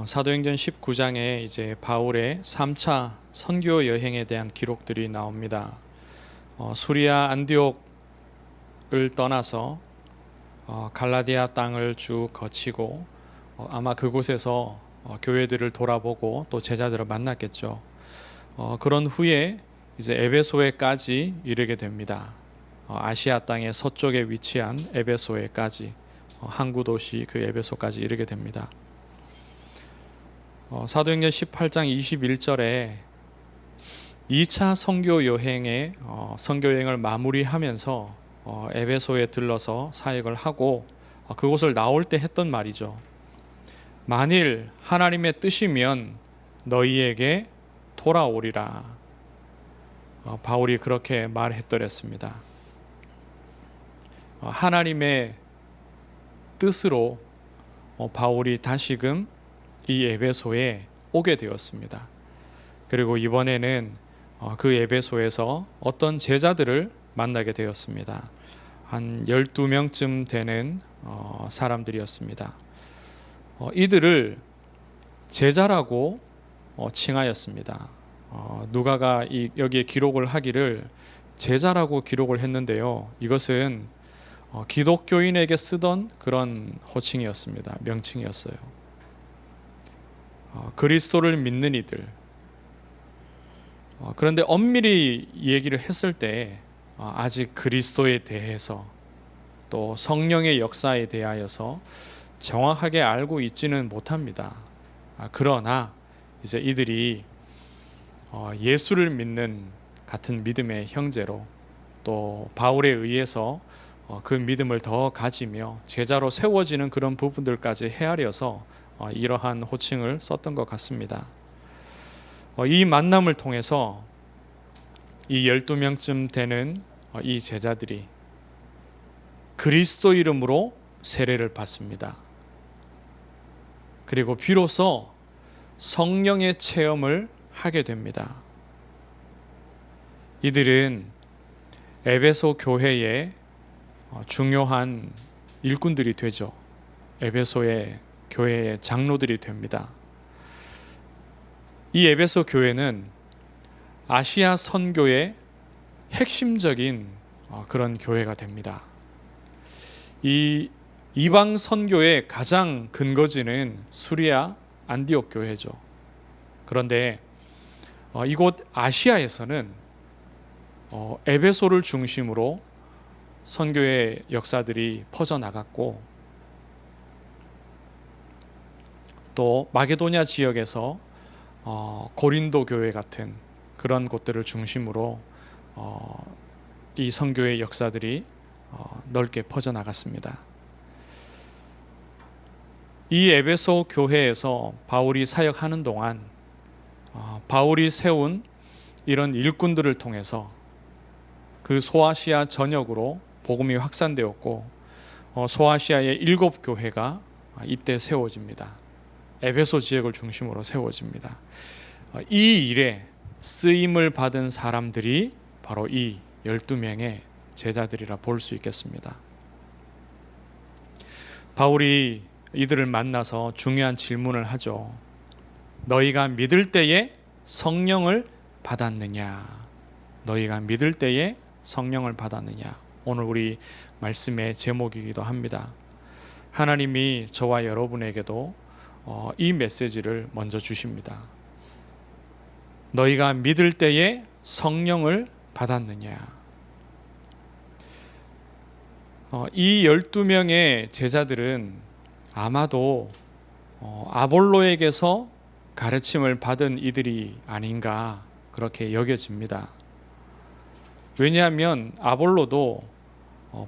사도행전 19장에 이제 바울의 3차 선교 여행에 대한 기록들이 나옵니다. 수리아 안디옥을 떠나서 갈라디아 땅을 쭉 거치고 아마 그곳에서 교회들을 돌아보고 또 제자들을 만났겠죠. 그런 후에 이제 에베소에까지 이르게 됩니다. 아시아 땅의 서쪽에 위치한 에베소에까지 항구 도시 그 에베소까지 이르게 됩니다. 사도행전 18장 21절에 2차 선교 여행에 선교 여행을 마무리하면서 에베소에 들러서 사역을 하고 그곳을 나올 때 했던 말이죠. 만일 하나님의 뜻이면 너희에게 돌아오리라. 바울이 그렇게 말했더랬습니다. 하나님의 뜻으로 바울이 다시금 이 에베소에 오게 되었습니다. 그리고 이번에는 그 에베소에서 어떤 제자들을 만나게 되었습니다. 한 12명쯤 되는 사람들이었습니다. 이들을 제자라고 칭하였습니다. 누가가 여기에 기록을 하기를 제자라고 기록을 했는데요. 이것은 기독교인에게 쓰던 그런 호칭이었습니다. 명칭이었어요. 그리스도를 믿는 이들. 그런데 엄밀히 얘기를 했을 때 아직 그리스도에 대해서 또 성령의 역사에 대하여서 정확하게 알고 있지는 못합니다. 그러나 이제 이들이 예수를 믿는 같은 믿음의 형제로 또 바울에 의해서 그 믿음을 더 가지며 제자로 세워지는 그런 부분들까지 헤아려서 이러한 호칭을 썼던 것 같습니다. 이 만남을 통해서 이 12명쯤 되는 이 제자들이 그리스도 이름으로 세례를 받습니다. 그리고 비로소 성령의 체험을 하게 됩니다. 이들은 에베소 교회의 중요한 일꾼들이 되죠. 에베소의 교회의 장로들이 됩니다. 이 에베소 교회는 아시아 선교의 핵심적인 그런 교회가 됩니다. 이 이방 선교의 가장 근거지는 수리아 안디옥 교회죠. 그런데 이곳 아시아에서는 에베소를 중심으로 선교의 역사들이 퍼져나갔고 또 마게도냐 지역에서 고린도 교회 같은 그런 곳들을 중심으로 이 선교의 역사들이 넓게 퍼져나갔습니다. 이 에베소 교회에서 바울이 사역하는 동안 바울이 세운 이런 일꾼들을 통해서 그 소아시아 전역으로 복음이 확산되었고 소아시아의 7교회가 이때 세워집니다. 에베소 지역을 중심으로 세워집니다. 이 일에 쓰임을 받은 사람들이 바로 이 12명의 제자들이라 볼 수 있겠습니다. 바울이 이들을 만나서 중요한 질문을 하죠. 너희가 믿을 때에 성령을 받았느냐? 너희가 믿을 때에 성령을 받았느냐? 오늘 우리 말씀의 제목이기도 합니다. 하나님이 저와 여러분에게도 이 메시지를 먼저 주십니다. 너희가 믿을 때에 성령을 받았느냐? 이 12명의 제자들은 아마도 아볼로에게서 가르침을 받은 이들이 아닌가 그렇게 여겨집니다. 왜냐하면 아볼로도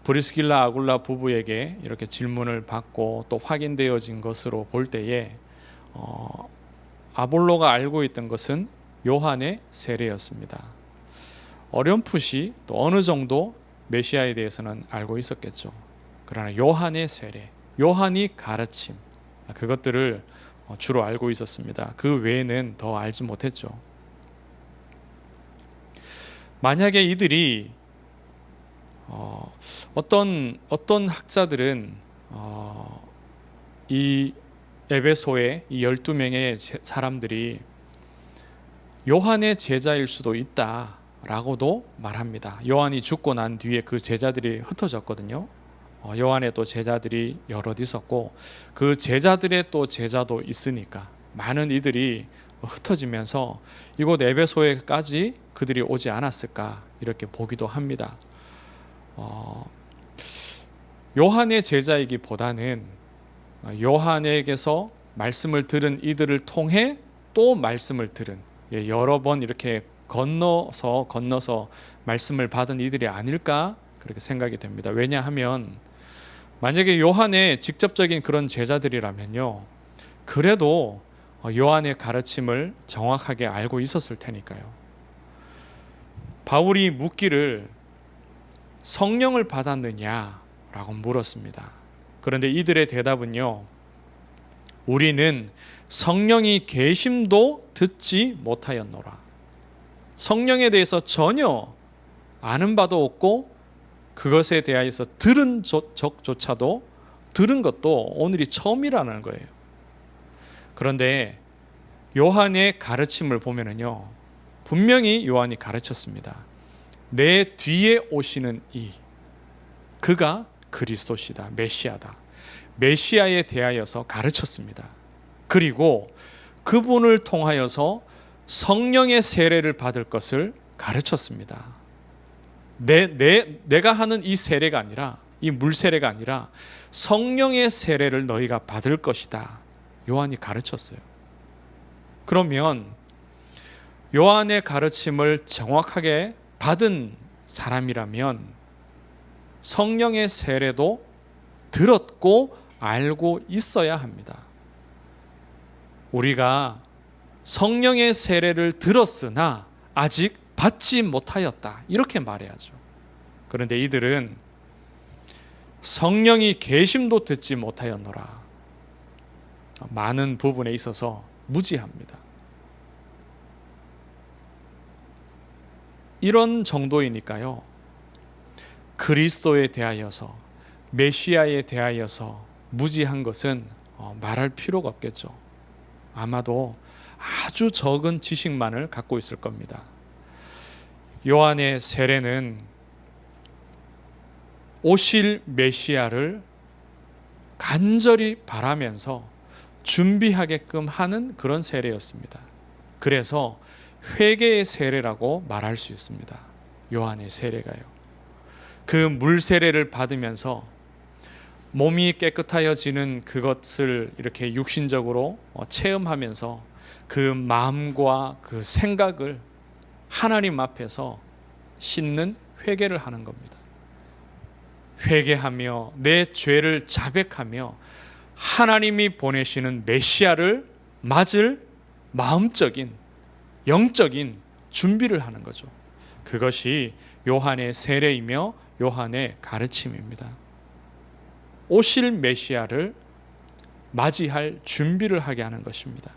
브리스길라 아굴라 부부에게 이렇게 질문을 받고 또 확인되어진 것으로 볼 때에 아볼로가 알고 있던 것은 요한의 세례였습니다. 어렴풋이 또 어느 정도 메시아에 대해서는 알고 있었겠죠. 그러나 요한의 세례, 요한이 가르침, 그것들을 주로 알고 있었습니다. 그 외에는 더 알지 못했죠. 만약에 이들이 어떤 학자들은 이 에베소의 이 12명의 사람들이 요한의 제자일 수도 있다라고도 말합니다. 요한이 죽고 난 뒤에 그 제자들이 흩어졌거든요. 요한의 또 제자들이 여럿 있었고 그 제자들의 또 제자도 있으니까 많은 이들이 흩어지면서 이곳 에베소에까지 그들이 오지 않았을까 이렇게 보기도 합니다. 요한의 제자이기보다는 요한에게서 말씀을 들은 이들을 통해 또 말씀을 들은 여러 번 이렇게 건너서 말씀을 받은 이들이 아닐까 그렇게 생각이 됩니다. 왜냐하면 만약에 요한의 직접적인 그런 제자들이라면요, 그래도 요한의 가르침을 정확하게 알고 있었을 테니까요. 바울이 묻기를 성령을 받았느냐라고 물었습니다. 그런데 이들의 대답은요, 우리는 성령이 계심도 듣지 못하였노라. 성령에 대해서 전혀 아는 바도 없고 그것에 대하여서 들은 적조차도 들은 것도 오늘이 처음이라는 거예요. 그런데 요한의 가르침을 보면은요, 분명히 요한이 가르쳤습니다. 내 뒤에 오시는 그가 그리스도시다, 메시아다. 메시아에 대하여서 가르쳤습니다. 그리고 그분을 통하여서 성령의 세례를 받을 것을 가르쳤습니다. 내가 하는 이 세례가 아니라, 이 물 세례가 아니라 성령의 세례를 너희가 받을 것이다. 요한이 가르쳤어요. 그러면 요한의 가르침을 정확하게 받은 사람이라면 성령의 세례도 들었고 알고 있어야 합니다. 우리가 성령의 세례를 들었으나 아직 받지 못하였다, 이렇게 말해야죠. 그런데 이들은 성령이 계심도 듣지 못하였노라. 많은 부분에 있어서 무지합니다. 이런 정도이니까요, 그리스도에 대하여서, 메시아에 대하여서 무지한 것은 말할 필요가 없겠죠. 아마도 아주 적은 지식만을 갖고 있을 겁니다. 요한의 세례는 오실 메시아를 간절히 바라면서 준비하게끔 하는 그런 세례였습니다. 그래서 회개의 세례라고 말할 수 있습니다. 요한의 세례가요. 그 물 세례를 받으면서 몸이 깨끗하여지는 그것을 이렇게 육신적으로 체험하면서 그 마음과 그 생각을 하나님 앞에서 씻는 회개를 하는 겁니다. 회개하며 내 죄를 자백하며 하나님이 보내시는 메시아를 맞을 마음적인, 영적인 준비를 하는 거죠. 그것이 요한의 세례이며 요한의 가르침입니다. 오실 메시아를 맞이할 준비를 하게 하는 것입니다.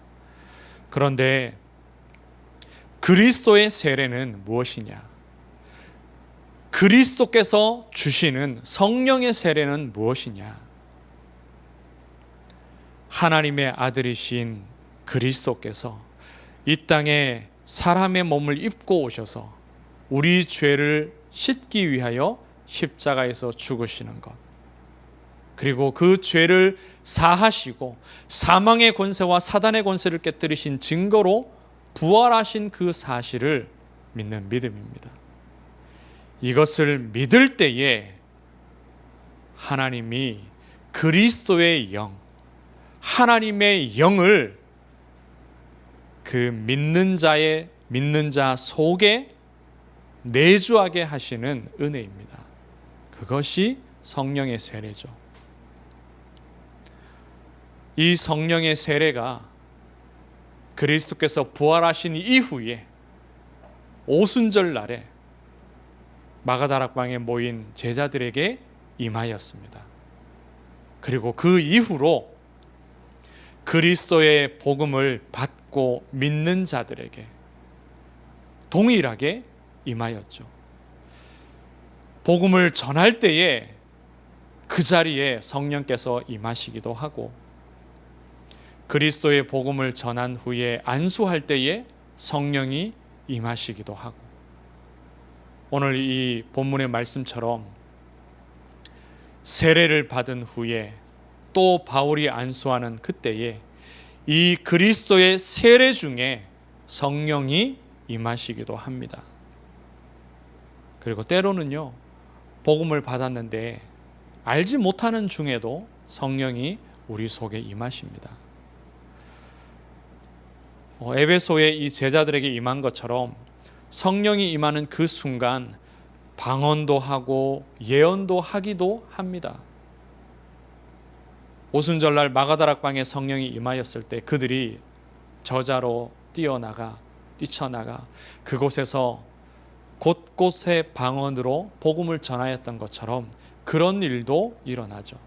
그런데 그리스도의 세례는 무엇이냐? 그리스도께서 주시는 성령의 세례는 무엇이냐? 하나님의 아들이신 그리스도께서 이 땅에 사람의 몸을 입고 오셔서 우리 죄를 씻기 위하여 십자가에서 죽으시는 것, 그리고 그 죄를 사하시고 사망의 권세와 사단의 권세를 깨뜨리신 증거로 부활하신 그 사실을 믿는 믿음입니다. 이것을 믿을 때에 하나님이 그리스도의 영, 하나님의 영을 그 믿는 자 속에 내주하게 하시는 은혜입니다. 그것이 성령의 세례죠. 이 성령의 세례가 그리스도께서 부활하신 이후에 오순절 날에 마가다락방에 모인 제자들에게 임하였습니다. 그리고 그 이후로 그리스도의 복음을 받고 믿는 자들에게 동일하게 임하였죠. 복음을 전할 때에 그 자리에 성령께서 임하시기도 하고, 그리스도의 복음을 전한 후에 안수할 때에 성령이 임하시기도 하고, 오늘 이 본문의 말씀처럼 세례를 받은 후에 또 바울이 안수하는 그때에 이 그리스도의 세례 중에 성령이 임하시기도 합니다. 그리고 때로는요, 복음을 받았는데 알지 못하는 중에도 성령이 우리 속에 임하십니다. 에베소에 이 제자들에게 임한 것처럼 성령이 임하는 그 순간 방언도 하고 예언도 하기도 합니다. 오순절날 마가다락방에 성령이 임하였을 때 그들이 저자로 뛰쳐나가 그곳에서 곳곳의 방언으로 복음을 전하였던 것처럼 그런 일도 일어나죠.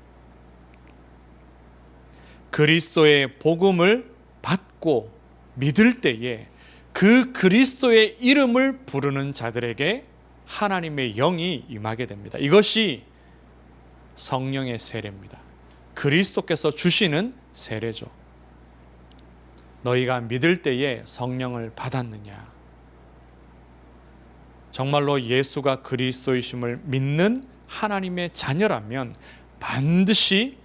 그리스도의 복음을 받고 믿을 때에 그 그리스도의 이름을 부르는 자들에게 하나님의 영이 임하게 됩니다. 이것이 성령의 세례입니다. 그리스도께서 주시는 세례죠. 너희가 믿을 때에 성령을 받았느냐? 정말로 예수가 그리스도이심을 믿는 하나님의 자녀라면 반드시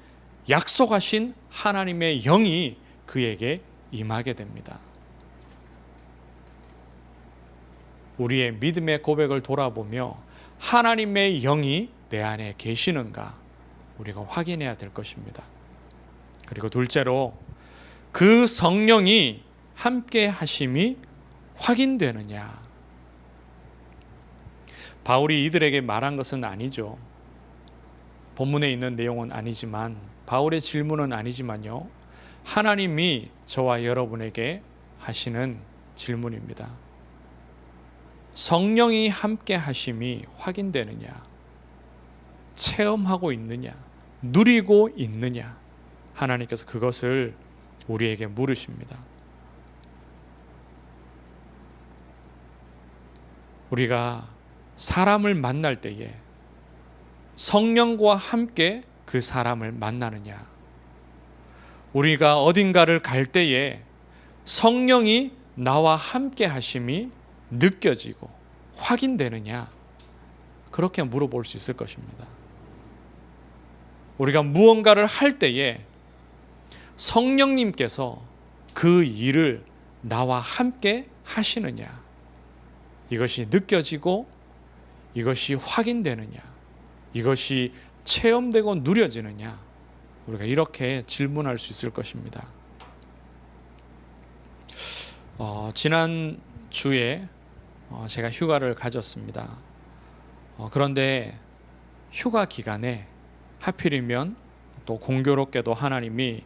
약속하신 하나님의 영이 그에게 임하게 됩니다. 우리의 믿음의 고백을 돌아보며 하나님의 영이 내 안에 계시는가 우리가 확인해야 될 것입니다. 그리고 둘째로 그 성령이 함께 하심이 확인되느냐. 바울이 이들에게 말한 것은 아니죠. 본문에 있는 내용은 아니지만, 바울의 질문은 아니지만요, 하나님이 저와 여러분에게 하시는 질문입니다. 성령이 함께 하심이 확인되느냐, 체험하고 있느냐, 누리고 있느냐, 하나님께서 그것을 우리에게 물으십니다. 우리가 사람을 만날 때에 성령과 함께 그 사람을 만나느냐, 우리가 어딘가를 갈 때에 성령이 나와 함께 하심이 느껴지고 확인되느냐, 그렇게 물어볼 수 있을 것입니다. 우리가 무언가를 할 때에 성령님께서 그 일을 나와 함께 하시느냐, 이것이 느껴지고 이것이 확인되느냐, 이것이 체험되고 누려지느냐, 우리가 이렇게 질문할 수 있을 것입니다. 지난 주에 제가 휴가를 가졌습니다. 그런데 휴가 기간에 하필이면 또 공교롭게도 하나님이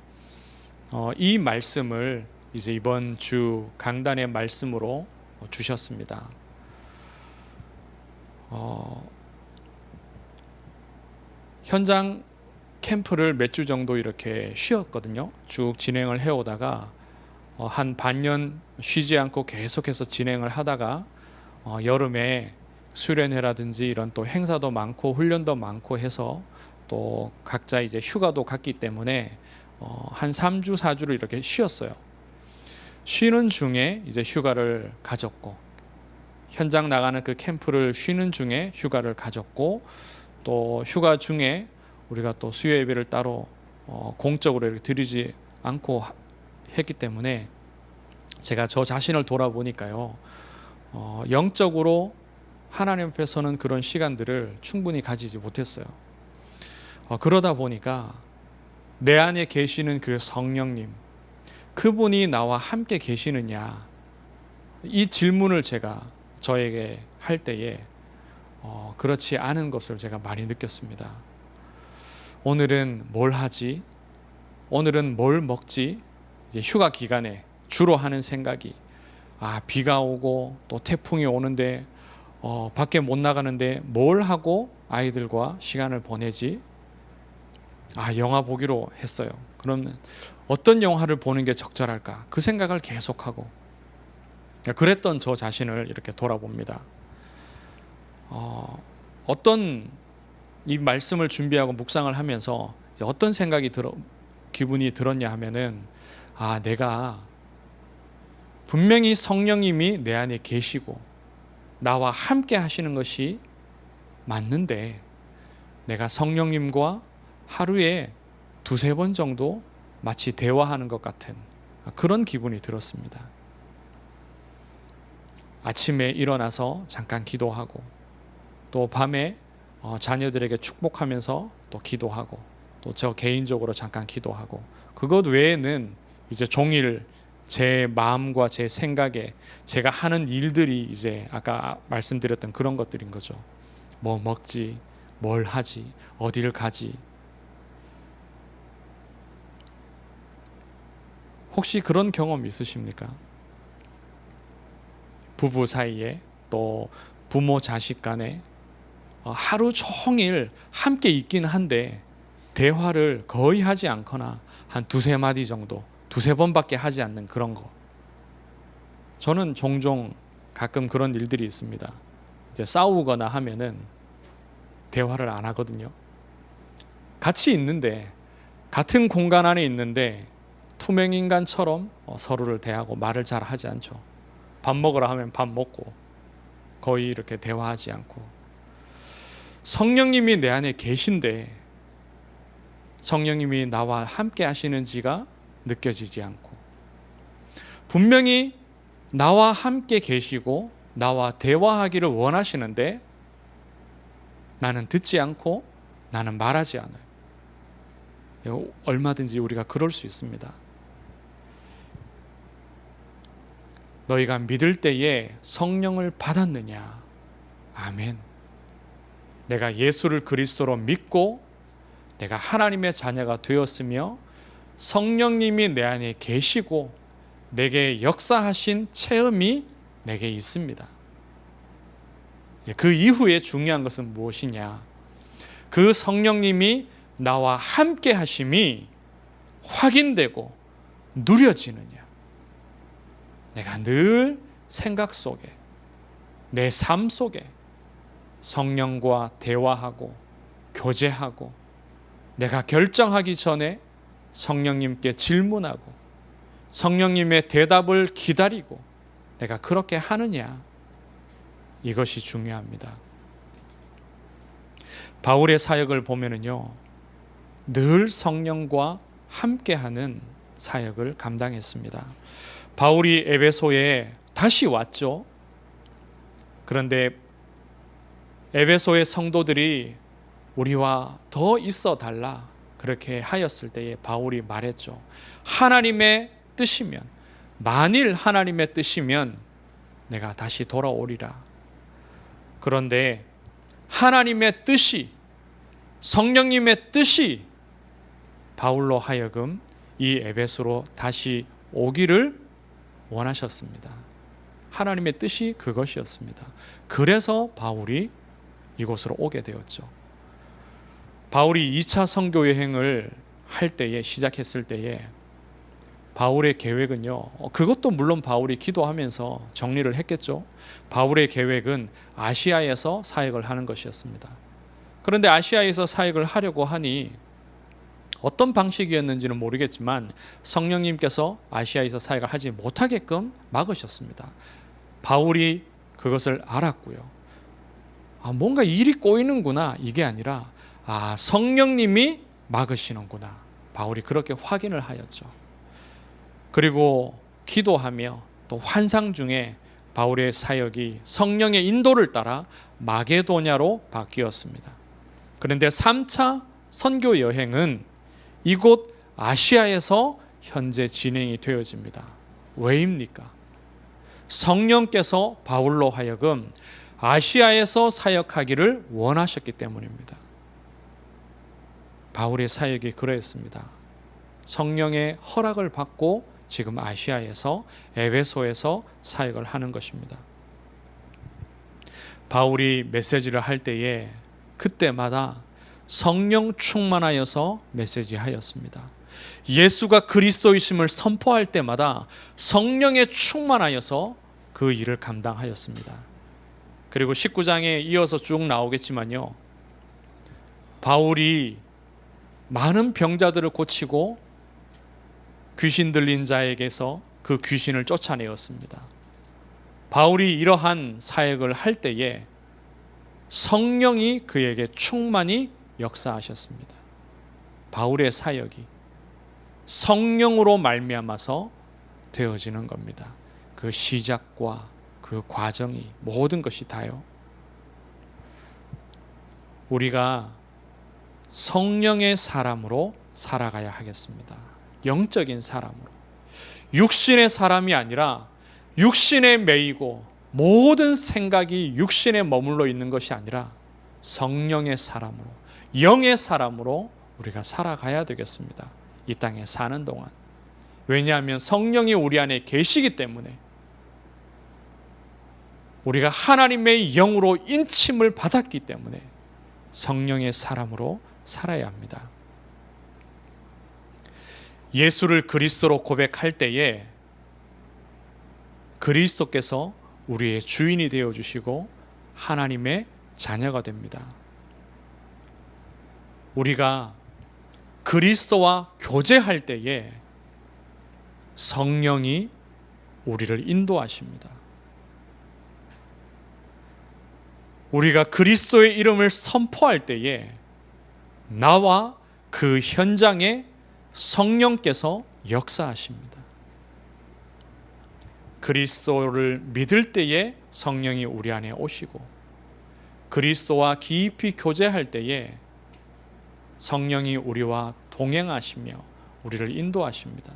이 말씀을 이제 이번 주 강단의 말씀으로 주셨습니다. 현장 캠프를 몇 주 정도 이렇게 쉬었거든요. 쭉 진행을 해오다가 한 반년 쉬지 않고 계속해서 진행을 하다가 여름에 수련회라든지 이런 또 행사도 많고 훈련도 많고 해서 또 각자 이제 휴가도 갔기 때문에 한 3주 4주를 이렇게 쉬었어요. 쉬는 중에 이제 휴가를 가졌고, 현장 나가는 그 캠프를 쉬는 중에 휴가를 가졌고, 또 휴가 중에 우리가 또 수요 예배를 따로 공적으로 이렇게 드리지 않고 했기 때문에 제가 저 자신을 돌아보니까요, 영적으로 하나님 앞에 서는 그런 시간들을 충분히 가지지 못했어요. 그러다 보니까 내 안에 계시는 그 성령님, 그분이 나와 함께 계시느냐, 이 질문을 제가 저에게 할 때에 그렇지 않은 것을 제가 많이 느꼈습니다. 오늘은 뭘 하지? 오늘은 뭘 먹지? 이제 휴가 기간에 주로 하는 생각이, 비가 오고 또 태풍이 오는데 밖에 못 나가는데 뭘 하고 아이들과 시간을 보내지? 영화 보기로 했어요. 그러면 어떤 영화를 보는 게 적절할까? 그 생각을 계속하고, 그랬던 저 자신을 이렇게 돌아봅니다. 어떤 이 말씀을 준비하고 묵상을 하면서 어떤 생각이 기분이 들었냐 하면은, 내가 분명히 성령님이 내 안에 계시고 나와 함께 하시는 것이 맞는데 내가 성령님과 하루에 두세 번 정도 마치 대화하는 것 같은 그런 기분이 들었습니다. 아침에 일어나서 잠깐 기도하고 또 밤에 자녀들에게 축복하면서 또 기도하고 또 저 개인적으로 잠깐 기도하고 그것 외에는 이제 종일 제 마음과 제 생각에 제가 하는 일들이 이제 아까 말씀드렸던 그런 것들인 거죠. 뭐 먹지, 뭘 하지, 어디를 가지. 혹시 그런 경험 있으십니까? 부부 사이에 또 부모 자식 간에 하루 종일 함께 있긴 한데 대화를 거의 하지 않거나 한 두세 마디 정도, 두세 번밖에 하지 않는 그런 거. 저는 종종 가끔 그런 일들이 있습니다. 이제 싸우거나 하면은 대화를 안 하거든요. 같이 있는데 같은 공간 안에 있는데 투명인간처럼 서로를 대하고 말을 잘 하지 않죠. 밥 먹으라 하면 밥 먹고 거의 이렇게 대화하지 않고 성령님이 내 안에 계신데 성령님이 나와 함께 하시는지가 느껴지지 않고 분명히 나와 함께 계시고 나와 대화하기를 원하시는데 나는 듣지 않고 나는 말하지 않아요. 얼마든지 우리가 그럴 수 있습니다. 너희가 믿을 때에 성령을 받았느냐? 아멘. 내가 예수를 그리스도로 믿고 내가 하나님의 자녀가 되었으며 성령님이 내 안에 계시고 내게 역사하신 체험이 내게 있습니다. 그 이후에 중요한 것은 무엇이냐? 그 성령님이 나와 함께 하심이 확인되고 누려지느냐? 내가 늘 생각 속에 내 삶 속에 성령과 대화하고 교제하고 내가 결정하기 전에 성령님께 질문하고 성령님의 대답을 기다리고 내가 그렇게 하느냐? 이것이 중요합니다. 바울의 사역을 보면은요, 늘 성령과 함께하는 사역을 감당했습니다. 바울이 에베소에 다시 왔죠. 그런데 에베소의 성도들이 우리와 더 있어 달라 그렇게 하였을 때에 바울이 말했죠. 하나님의 뜻이면, 만일 하나님의 뜻이면 내가 다시 돌아오리라. 그런데 하나님의 뜻이, 성령님의 뜻이 바울로 하여금 이 에베소로 다시 오기를 원하셨습니다. 하나님의 뜻이 그것이었습니다. 그래서 바울이 이곳으로 오게 되었죠. 바울이 2차 선교 여행을 할 때에, 시작했을 때에 바울의 계획은요, 그것도 물론 바울이 기도하면서 정리를 했겠죠. 바울의 계획은 아시아에서 사역을 하는 것이었습니다. 그런데 아시아에서 사역을 하려고 하니 어떤 방식이었는지는 모르겠지만 성령님께서 아시아에서 사역을 하지 못하게끔 막으셨습니다. 바울이 그것을 알았고요. 뭔가 일이 꼬이는구나, 이게 아니라 성령님이 막으시는구나. 바울이 그렇게 확인을 하였죠. 그리고 기도하며 또 환상 중에 바울의 사역이 성령의 인도를 따라 마게도냐로 바뀌었습니다. 그런데 3차 선교 여행은 이곳 아시아에서 현재 진행이 되어집니다. 왜입니까? 성령께서 바울로 하여금 아시아에서 사역하기를 원하셨기 때문입니다. 바울의 사역이 그러했습니다. 성령의 허락을 받고 지금 아시아에서 에베소에서 사역을 하는 것입니다. 바울이 메시지를 할 때에 그때마다 성령 충만하여서 메시지하였습니다. 예수가 그리스도이심을 선포할 때마다 성령에 충만하여서 그 일을 감당하였습니다. 그리고 19장에 이어서 쭉 나오겠지만요, 바울이 많은 병자들을 고치고 귀신 들린 자에게서 그 귀신을 쫓아내었습니다. 바울이 이러한 사역을 할 때에 성령이 그에게 충만히 역사하셨습니다. 바울의 사역이 성령으로 말미암아서 되어지는 겁니다. 그 시작과 그 과정이 모든 것이 다요. 우리가 성령의 사람으로 살아가야 하겠습니다. 영적인 사람으로. 육신의 사람이 아니라 육신에 매이고 모든 생각이 육신에 머물러 있는 것이 아니라 성령의 사람으로, 영의 사람으로 우리가 살아가야 되겠습니다. 이 땅에 사는 동안. 왜냐하면 성령이 우리 안에 계시기 때문에 우리가 하나님의 영으로 인침을 받았기 때문에 성령의 사람으로 살아야 합니다. 예수를 그리스도로 고백할 때에 그리스도께서 우리의 주인이 되어주시고 하나님의 자녀가 됩니다. 우리가 그리스도와 교제할 때에 성령이 우리를 인도하십니다. 우리가 그리스도의 이름을 선포할 때에 나와 그 현장에 성령께서 역사하십니다. 그리스도를 믿을 때에 성령이 우리 안에 오시고 그리스도와 깊이 교제할 때에 성령이 우리와 동행하시며 우리를 인도하십니다.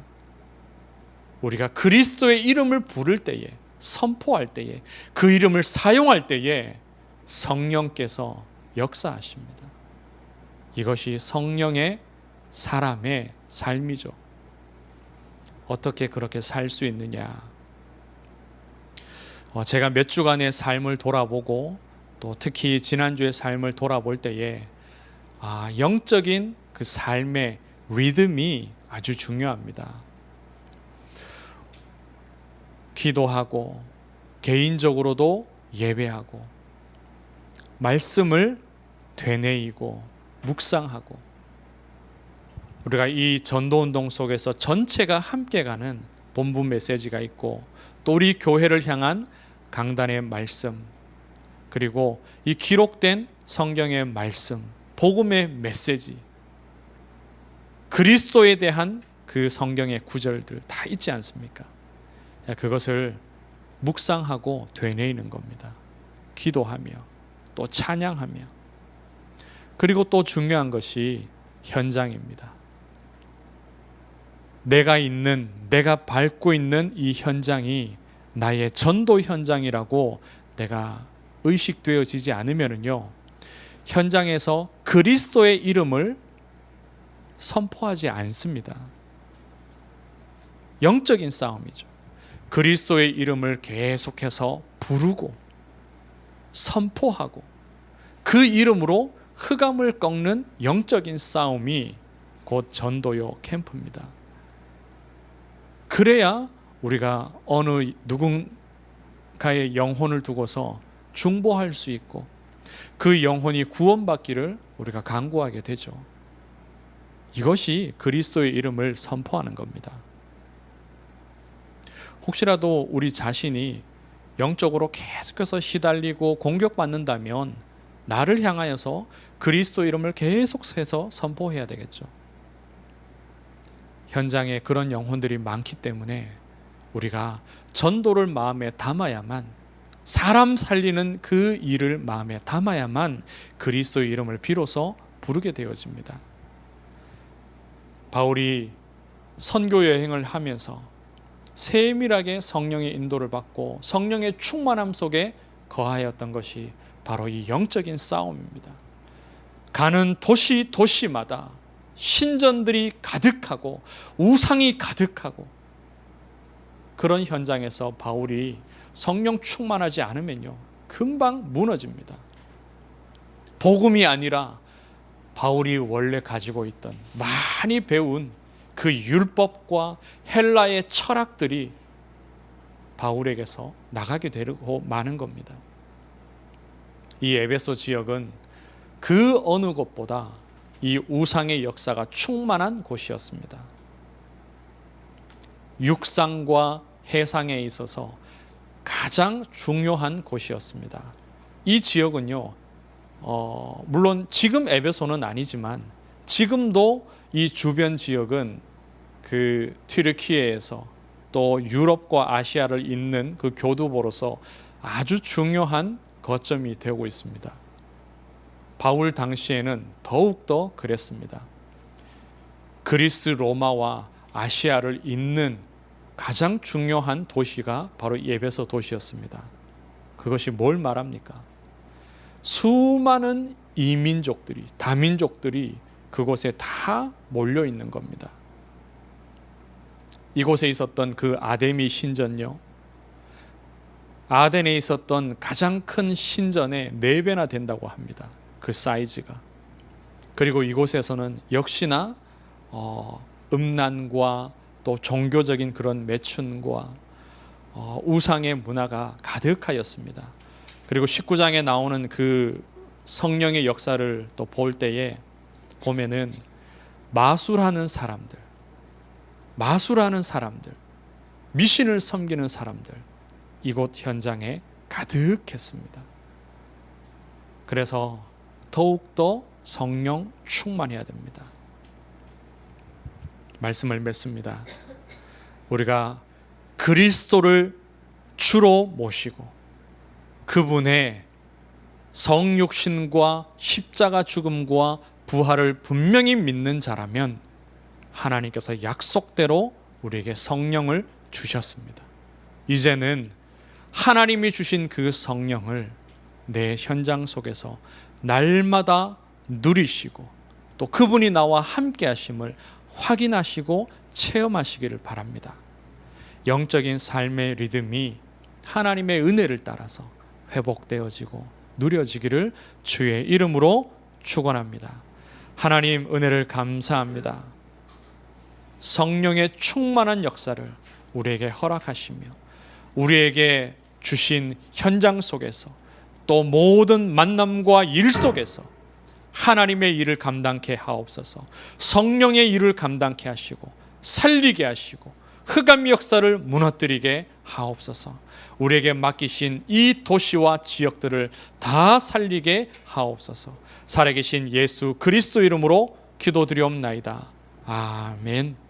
우리가 그리스도의 이름을 부를 때에, 선포할 때에, 그 이름을 사용할 때에 성령께서 역사하십니다. 이것이 성령의 사람의 삶이죠. 어떻게 그렇게 살 수 있느냐? 제가 몇 주간의 삶을 돌아보고 또 특히 지난주의 삶을 돌아볼 때에 영적인 그 삶의 리듬이 아주 중요합니다. 기도하고 개인적으로도 예배하고 말씀을 되뇌이고 묵상하고 우리가 이 전도운동 속에서 전체가 함께 가는 본부 메시지가 있고 또 우리 교회를 향한 강단의 말씀 그리고 이 기록된 성경의 말씀 복음의 메시지 그리스도에 대한 그 성경의 구절들 다 있지 않습니까? 그것을 묵상하고 되뇌이는 겁니다. 기도하며 또 찬양하며 그리고 또 중요한 것이 현장입니다. 내가 밟고 있는 이 현장이 나의 전도 현장이라고 내가 의식되어지지 않으면요 현장에서 그리스도의 이름을 선포하지 않습니다. 영적인 싸움이죠. 그리스도의 이름을 계속해서 부르고 선포하고 그 이름으로 흑암을 꺾는 영적인 싸움이 곧 전도요 캠프입니다. 그래야 우리가 어느 누군가의 영혼을 두고서 중보할 수 있고 그 영혼이 구원받기를 우리가 간구하게 되죠. 이것이 그리스도의 이름을 선포하는 겁니다. 혹시라도 우리 자신이 영적으로 계속해서 시달리고 공격받는다면 나를 향하여서 그리스도 이름을 계속해서 선포해야 되겠죠. 현장에 그런 영혼들이 많기 때문에 우리가 전도를 마음에 담아야만 사람 살리는 그 일을 마음에 담아야만 그리스도의 이름을 비로소 부르게 되어집니다. 바울이 선교 여행을 하면서 세밀하게 성령의 인도를 받고 성령의 충만함 속에 거하였던 것이 바로 이 영적인 싸움입니다. 가는 도시마다 신전들이 가득하고 우상이 가득하고 그런 현장에서 바울이 성령 충만하지 않으면요 금방 무너집니다. 복음이 아니라 바울이 원래 가지고 있던 많이 배운 그 율법과 헬라의 철학들이 바울에게서 나가게 되고 마는 겁니다. 이 에베소 지역은 그 어느 곳보다 이 우상의 역사가 충만한 곳이었습니다. 육상과 해상에 있어서 가장 중요한 곳이었습니다. 이 지역은요, 물론 지금 에베소는 아니지만 지금도 이 주변 지역은 그 튀르키예에서 또 유럽과 아시아를 잇는 그 교두보로서 아주 중요한 거점이 되고 있습니다. 바울 당시에는 더욱더 그랬습니다. 그리스 로마와 아시아를 잇는 가장 중요한 도시가 바로 에베소 도시였습니다. 그것이 뭘 말합니까? 수많은 이민족들이, 다민족들이 그곳에 다 몰려 있는 겁니다. 이곳에 있었던 그 아데미 신전요, 아덴에 있었던 가장 큰 신전의 4배나 된다고 합니다. 그 사이즈가. 그리고 이곳에서는 역시나 음란과 또 종교적인 그런 매춘과 우상의 문화가 가득하였습니다. 그리고 19장에 나오는 그 성령의 역사를 또 볼 때에 보면은 마술하는 사람들, 미신을 섬기는 사람들, 이곳 현장에 가득했습니다. 그래서 더욱더 성령 충만해야 됩니다. 말씀을 맺습니다. 우리가 그리스도를 주로 모시고 그분의 성육신과 십자가 죽음과 부활을 분명히 믿는 자라면 하나님께서 약속대로 우리에게 성령을 주셨습니다. 이제는 하나님이 주신 그 성령을 내 현장 속에서 날마다 누리시고 또 그분이 나와 함께 하심을 확인하시고 체험하시기를 바랍니다. 영적인 삶의 리듬이 하나님의 은혜를 따라서 회복되어지고 누려지기를 주의 이름으로 축원합니다. 하나님 은혜를 감사합니다. 성령의 충만한 역사를 우리에게 허락하시며 우리에게 주신 현장 속에서 또 모든 만남과 일 속에서 하나님의 일을 감당케 하옵소서. 성령의 일을 감당케 하시고 살리게 하시고 흑암 역사를 무너뜨리게 하옵소서. 우리에게 맡기신 이 도시와 지역들을 다 살리게 하옵소서. 살아계신 예수 그리스도 이름으로 기도드리옵나이다. 아멘.